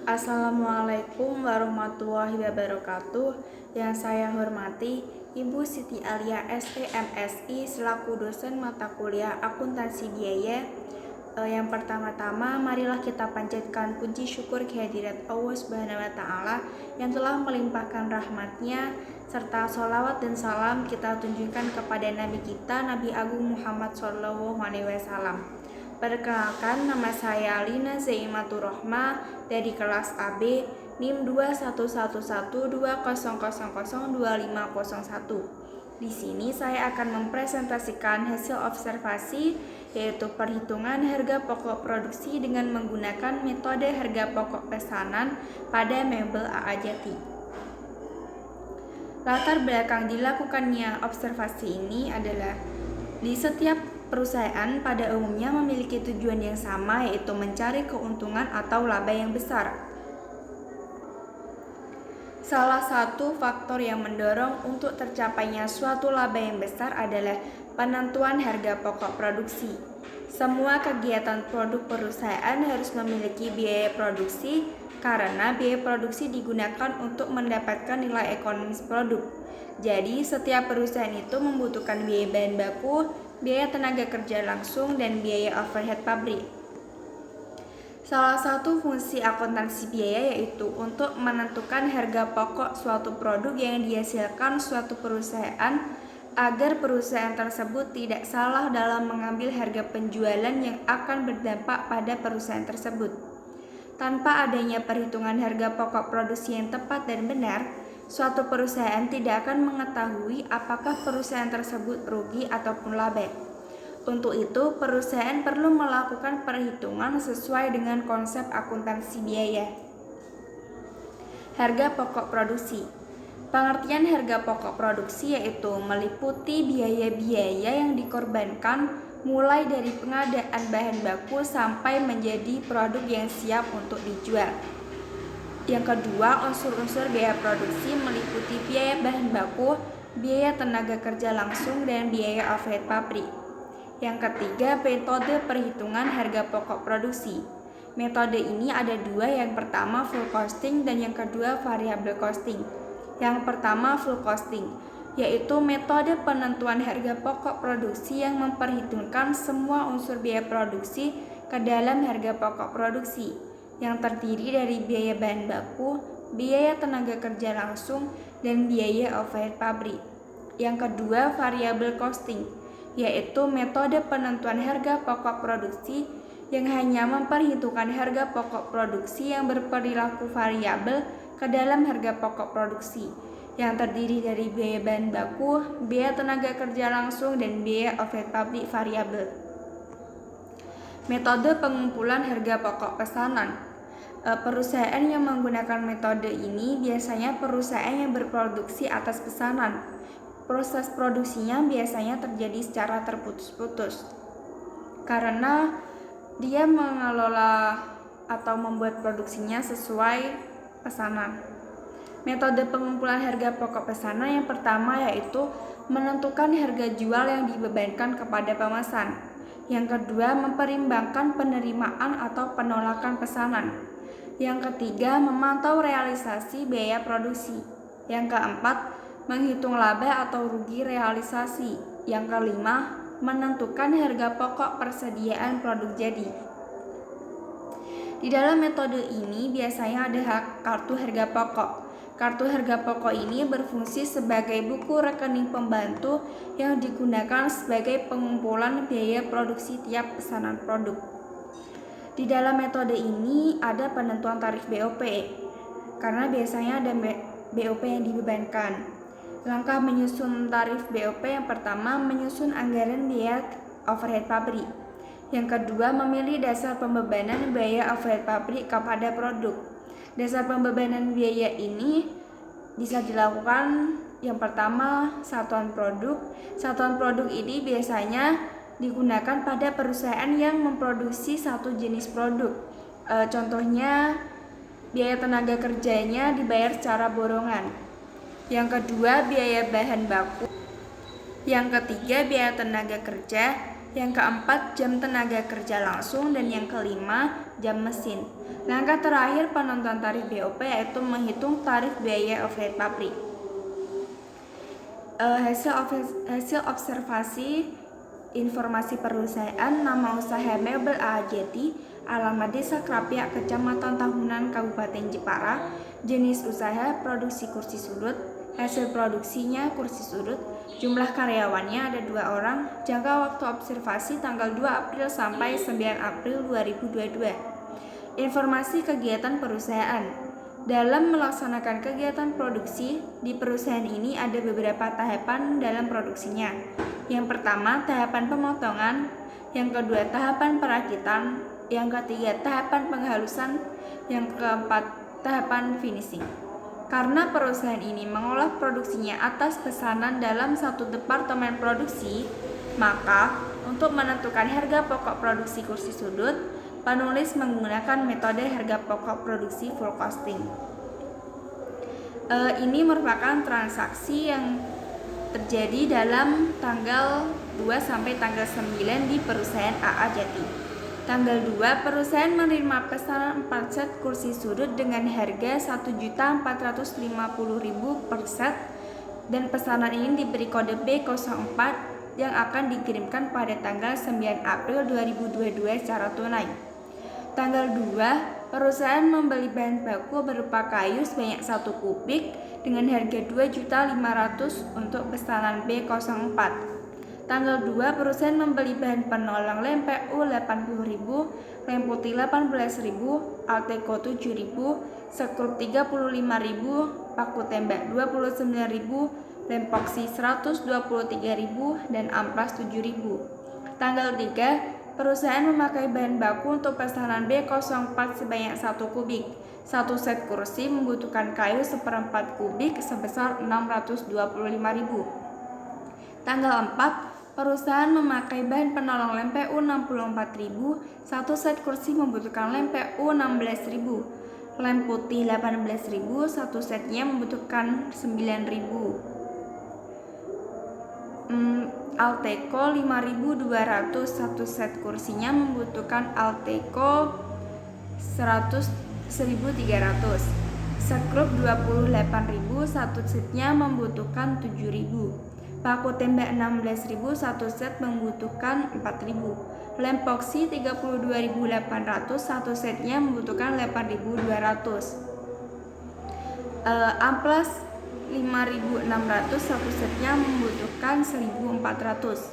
Assalamualaikum warahmatullahi wabarakatuh. Yang saya hormati Ibu Siti Alia SEMSI selaku dosen mata kuliah akuntansi biaya. Yang pertama-tama marilah kita panjatkan puji syukur kehadirat Allah Subhanahu wa Ta'ala yang telah melimpahkan rahmatnya, serta sholawat dan salam kita tunjukkan kepada Nabi kita Nabi Agung Muhammad SAW. Perkenalkan, nama saya Lina Zaimatur Rohma dari kelas AB NIM 211120002501. Di sini saya akan mempresentasikan hasil observasi, yaitu perhitungan harga pokok produksi dengan menggunakan metode harga pokok pesanan pada mebel AA Jati. Latar belakang dilakukannya observasi ini adalah di setiap perusahaan pada umumnya memiliki tujuan yang sama, yaitu mencari keuntungan atau laba yang besar. Salah satu faktor yang mendorong untuk tercapainya suatu laba yang besar adalah penentuan harga pokok produksi. Semua kegiatan produk perusahaan harus memiliki biaya produksi karena biaya produksi digunakan untuk mendapatkan nilai ekonomis produk. Jadi, setiap perusahaan itu membutuhkan biaya bahan baku, biaya tenaga kerja langsung, dan biaya overhead pabrik. Salah satu fungsi akuntansi biaya yaitu untuk menentukan harga pokok suatu produk yang dihasilkan suatu perusahaan agar perusahaan tersebut tidak salah dalam mengambil harga penjualan yang akan berdampak pada perusahaan tersebut. Tanpa adanya perhitungan harga pokok produksi yang tepat dan benar, suatu perusahaan tidak akan mengetahui apakah perusahaan tersebut rugi ataupun laba. Untuk itu, perusahaan perlu melakukan perhitungan sesuai dengan konsep akuntansi biaya. Harga pokok produksi. Pengertian harga pokok produksi yaitu meliputi biaya-biaya yang dikorbankan mulai dari pengadaan bahan baku sampai menjadi produk yang siap untuk dijual. Yang kedua, unsur-unsur biaya produksi meliputi biaya bahan baku, biaya tenaga kerja langsung, dan biaya overhead pabrik. Yang ketiga, metode perhitungan harga pokok produksi. Metode ini ada dua, yang pertama full costing dan yang kedua variable costing. Yang pertama full costing, yaitu metode penentuan harga pokok produksi yang memperhitungkan semua unsur biaya produksi ke dalam harga pokok produksi, yang terdiri dari biaya bahan baku, biaya tenaga kerja langsung, dan biaya overhead pabrik. Yang kedua, variable costing, yaitu metode penentuan harga pokok produksi yang hanya memperhitungkan harga pokok produksi yang berperilaku variabel ke dalam harga pokok produksi, yang terdiri dari biaya bahan baku, biaya tenaga kerja langsung, dan biaya overhead pabrik variabel. Metode pengumpulan harga pokok pesanan. Perusahaan yang menggunakan metode ini biasanya perusahaan yang berproduksi atas pesanan. Proses produksinya biasanya terjadi secara terputus-putus karena dia mengelola atau membuat produksinya sesuai pesanan. Metode pengumpulan harga pokok pesanan yang pertama yaitu menentukan harga jual yang dibebankan kepada pemesan. Yang kedua, memperimbangkan penerimaan atau penolakan pesanan. Yang ketiga, memantau realisasi biaya produksi. Yang keempat, menghitung laba atau rugi realisasi. Yang kelima, menentukan harga pokok persediaan produk jadi. Di dalam metode ini biasanya ada kartu harga pokok. Kartu harga pokok ini berfungsi sebagai buku rekening pembantu yang digunakan sebagai pengumpulan biaya produksi tiap pesanan produk. Di dalam metode ini ada penentuan tarif BOP, karena biasanya ada BOP yang dibebankan. Langkah menyusun tarif BOP yang pertama, menyusun anggaran biaya overhead pabrik. Yang kedua, memilih dasar pembebanan biaya overhead pabrik kepada produk. Dasar pembebanan biaya ini bisa dilakukan yang pertama, satuan produk. Satuan produk ini biasanya digunakan pada perusahaan yang memproduksi satu jenis produk. Contohnya, biaya tenaga kerjanya dibayar secara borongan. Yang kedua, biaya bahan baku. Yang ketiga, biaya tenaga kerja. Yang keempat, jam tenaga kerja langsung. Dan yang kelima, jam mesin. Langkah terakhir penentuan tarif BOP yaitu menghitung tarif biaya overhead pabrik. Hasil observasi informasi perusahaan, nama usaha Mebel AJT, alamat Desa Krapyak, Kecamatan Tahunan, Kabupaten Jepara, jenis usaha produksi kursi sudut, hasil produksinya kursi sudut, jumlah karyawannya ada 2 orang, jangka waktu observasi tanggal 2 April sampai 9 April 2022. Informasi kegiatan perusahaan. Dalam melaksanakan kegiatan produksi, di perusahaan ini ada beberapa tahapan dalam produksinya. Yang pertama, tahapan pemotongan. Yang kedua, tahapan perakitan. Yang ketiga, tahapan penghalusan. Yang keempat, tahapan finishing. Karena perusahaan ini mengolah produksinya atas pesanan dalam satu departemen produksi, maka untuk menentukan harga pokok produksi kursi sudut, penulis menggunakan metode harga pokok produksi full costing. Ini merupakan transaksi yang terjadi dalam tanggal 2 sampai tanggal 9 di perusahaan AA Jati. Tanggal 2, perusahaan menerima pesanan 4 set kursi sudut dengan harga Rp1.450.000 per set, dan pesanan ini diberi kode B04 yang akan dikirimkan pada tanggal 9 April 2022 secara tunai. Tanggal 2, perusahaan membeli bahan baku berupa kayu sebanyak 1 kubik dengan harga Rp2.500.000 untuk pesanan B04. Tanggal 2, perusahaan membeli bahan penolong lem PU Rp80.000, lem putih Rp18.000, Alteco Rp7.000, sekrup Rp35.000, paku tembak Rp29.000, lem poksi Rp123.000, dan amplas Rp7.000. Tanggal 3, perusahaan memakai bahan baku untuk pesanan B04 sebanyak 1 kubik. 1 set kursi membutuhkan kayu 1/4 kubik sebesar Rp625.000. Tanggal 4, perusahaan memakai bahan penolong lem PU Rp64.000. 1 set kursi membutuhkan lem PU Rp16.000. Lem putih Rp18.000, 1 setnya membutuhkan Rp9.000. Alteco Rp5.200, 1 set kursinya membutuhkan Alteco Rp1.300. Sekrup Rp28.000, 1 setnya membutuhkan Rp7.000. Paku tembak Rp16.000, 1 set membutuhkan Rp4.000. Lem poksi Rp32.800, 1 setnya membutuhkan Rp8.200. Amplas Rp5.600, 1 setnya membutuhkan Rp1.400.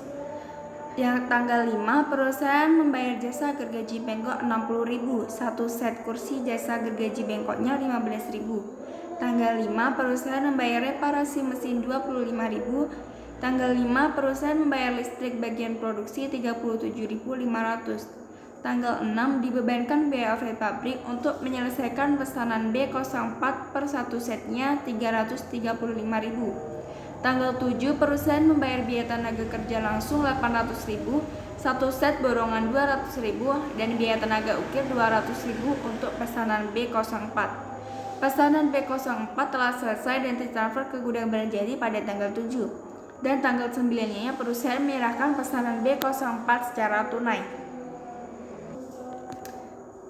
Yang tanggal 5, perusahaan membayar jasa gergaji bengkok Rp60.000. 1 set kursi jasa gergaji bengkoknya Rp15.000. Tanggal 5, perusahaan membayar reparasi mesin Rp25.000. Tanggal 5, perusahaan membayar listrik bagian produksi Rp37.500. Tanggal 6, dibebankan biaya overhead pabrik untuk menyelesaikan pesanan B04 per 1 setnya Rp335.000. Tanggal 7, perusahaan membayar biaya tenaga kerja langsung Rp800.000, 1 set borongan Rp200.000, dan biaya tenaga ukir Rp200.000 untuk pesanan B04. Pesanan B04 telah selesai dan ditransfer ke gudang Baranjati pada tanggal 7. Dan tanggal 9-nya perusahaan menyerahkan pesanan B04 secara tunai.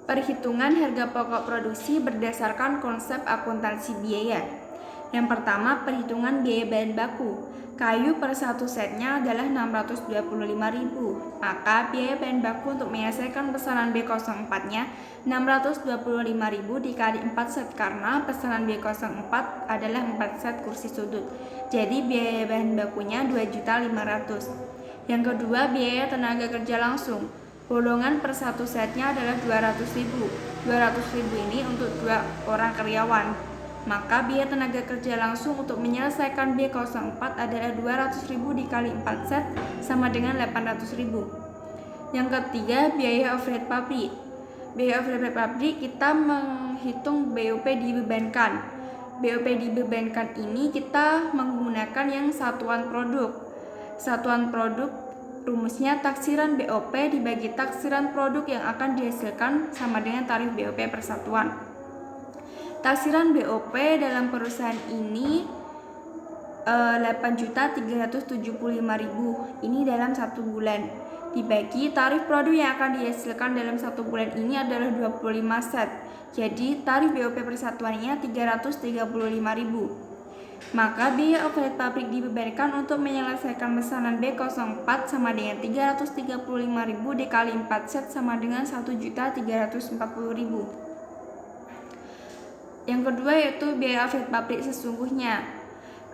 Perhitungan harga pokok produksi berdasarkan konsep akuntansi biaya. Yang pertama, perhitungan biaya bahan baku. Kayu per 1 setnya adalah Rp625.000. Maka biaya bahan baku untuk menyelesaikan pesanan B04-nya Rp625.000 dikali 4 set, karena pesanan B04 adalah 4 set kursi sudut. Jadi biaya bahan bakunya Rp2.500.000. Yang kedua, biaya tenaga kerja langsung. Bolongan per 1 setnya adalah Rp200.000. Rp200.000 ini untuk 2 orang karyawan. Maka biaya tenaga kerja langsung untuk menyelesaikan B04 adalah Rp200.000 dikali 4 set sama dengan Rp800.000. Yang ketiga, biaya overhead pabrik. Biaya overhead pabrik kita menghitung BOP dibebankan. BOP dibebankan ini kita menggunakan yang satuan produk. Satuan produk rumusnya taksiran BOP dibagi taksiran produk yang akan dihasilkan sama dengan tarif BOP per satuan. Taksiran BOP dalam perusahaan ini Rp8.375.000. Ini dalam 1 bulan. dibagi tarif produk yang akan dihasilkan dalam 1 bulan ini adalah 25 set. Jadi tarif BOP persatuannya 335.000. Maka biaya overhead pabrik dibebankan untuk menyelesaikan pesanan B04 sama dengan 335.000 dikali 4 set sama dengan 1.340.000. Yang kedua yaitu biaya overhead pabrik sesungguhnya.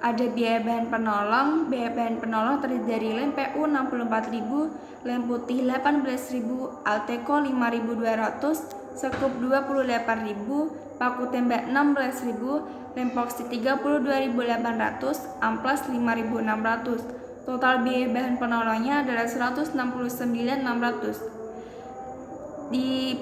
Ada biaya bahan penolong. Biaya bahan penolong terdiri dari lem PU 64.000, lem putih 18.000, Alteco 5.200, sekup 28.000, paku tembak 16.000, lem epoxy 32.800, amplas 5.600. Total biaya bahan penolongnya adalah 169.600. Di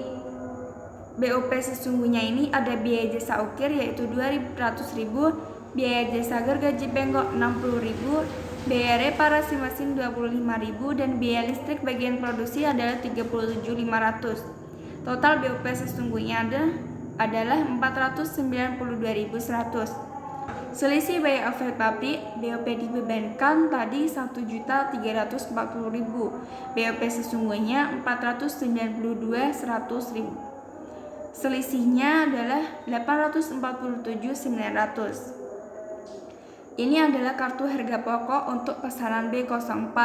BOP sesungguhnya ini ada biaya jasa ukir yaitu 200.000, biaya jasa gergaji bengkok 60.000, biaya reparasi mesin 25.000, dan biaya listrik bagian produksi adalah 37.500. Total BOP sesungguhnya adalah 492.100. Selisih biaya overhead pabrik, BOP dibebankan tadi 1.340.000, BOP sesungguhnya 492.100.000. Selisihnya adalah 847.900. Ini adalah kartu harga pokok untuk pesanan B04.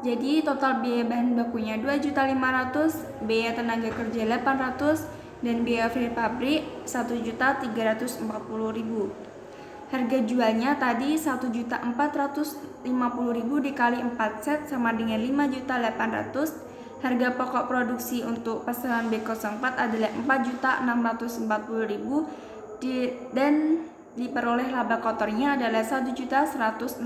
Jadi total biaya bahan bakunya 2.500.000, biaya tenaga kerja 800, dan biaya overhead pabrik 1.340.000. Harga jualnya tadi 1.450.000 dikali 4 set sama dengan 5.800. Harga pokok produksi untuk pesanan B04 adalah 4.640.000 dan diperoleh laba kotornya adalah 1.160.000.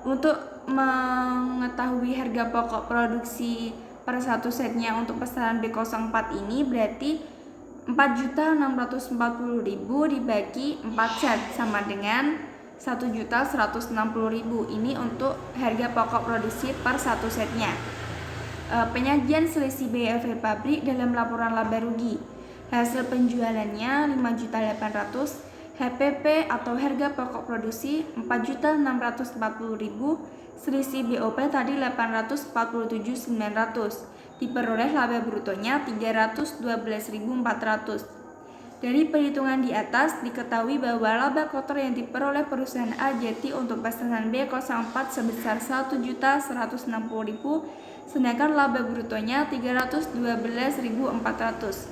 Untuk mengetahui harga pokok produksi per satu setnya untuk pesanan B04 ini berarti 4.640.000 dibagi 4 set sama dengan 1.160.000. Ini untuk harga pokok produksi per satu setnya. Penyajian selisih biaya overhead pabrik dalam laporan laba rugi. Hasil penjualannya 5.800.000, HPP atau harga pokok produksi 4.640.000, selisih BOP tadi 847.900, diperoleh laba brutonya 312.400. Dari perhitungan di atas diketahui bahwa laba kotor yang diperoleh perusahaan Ajeti untuk pesanan B04 sebesar 1.160.000, sedangkan laba brutonya 312.400.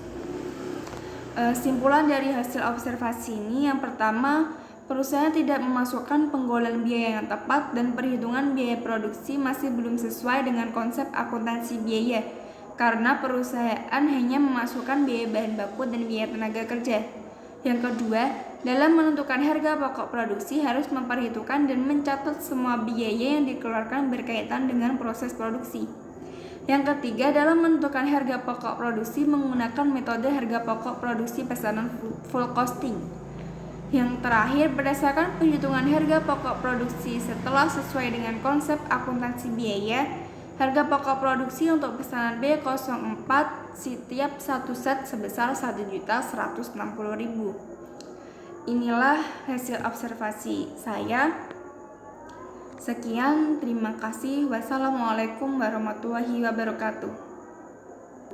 Simpulan dari hasil observasi ini, yang pertama, perusahaan tidak memasukkan penggolan biaya yang tepat dan perhitungan biaya produksi masih belum sesuai dengan konsep akuntansi biaya karena perusahaan hanya memasukkan biaya bahan baku dan biaya tenaga kerja. Yang kedua, dalam menentukan harga pokok produksi harus memperhitungkan dan mencatat semua biaya yang dikeluarkan berkaitan dengan proses produksi. Yang ketiga, dalam menentukan harga pokok produksi menggunakan metode harga pokok produksi pesanan full costing. Yang terakhir, berdasarkan perhitungan harga pokok produksi setelah sesuai dengan konsep akuntansi biaya, harga pokok produksi untuk pesanan B04 setiap satu set sebesar 1.160.000. Inilah hasil observasi saya. Sekian, terima kasih. Wassalamualaikum warahmatullahi wabarakatuh.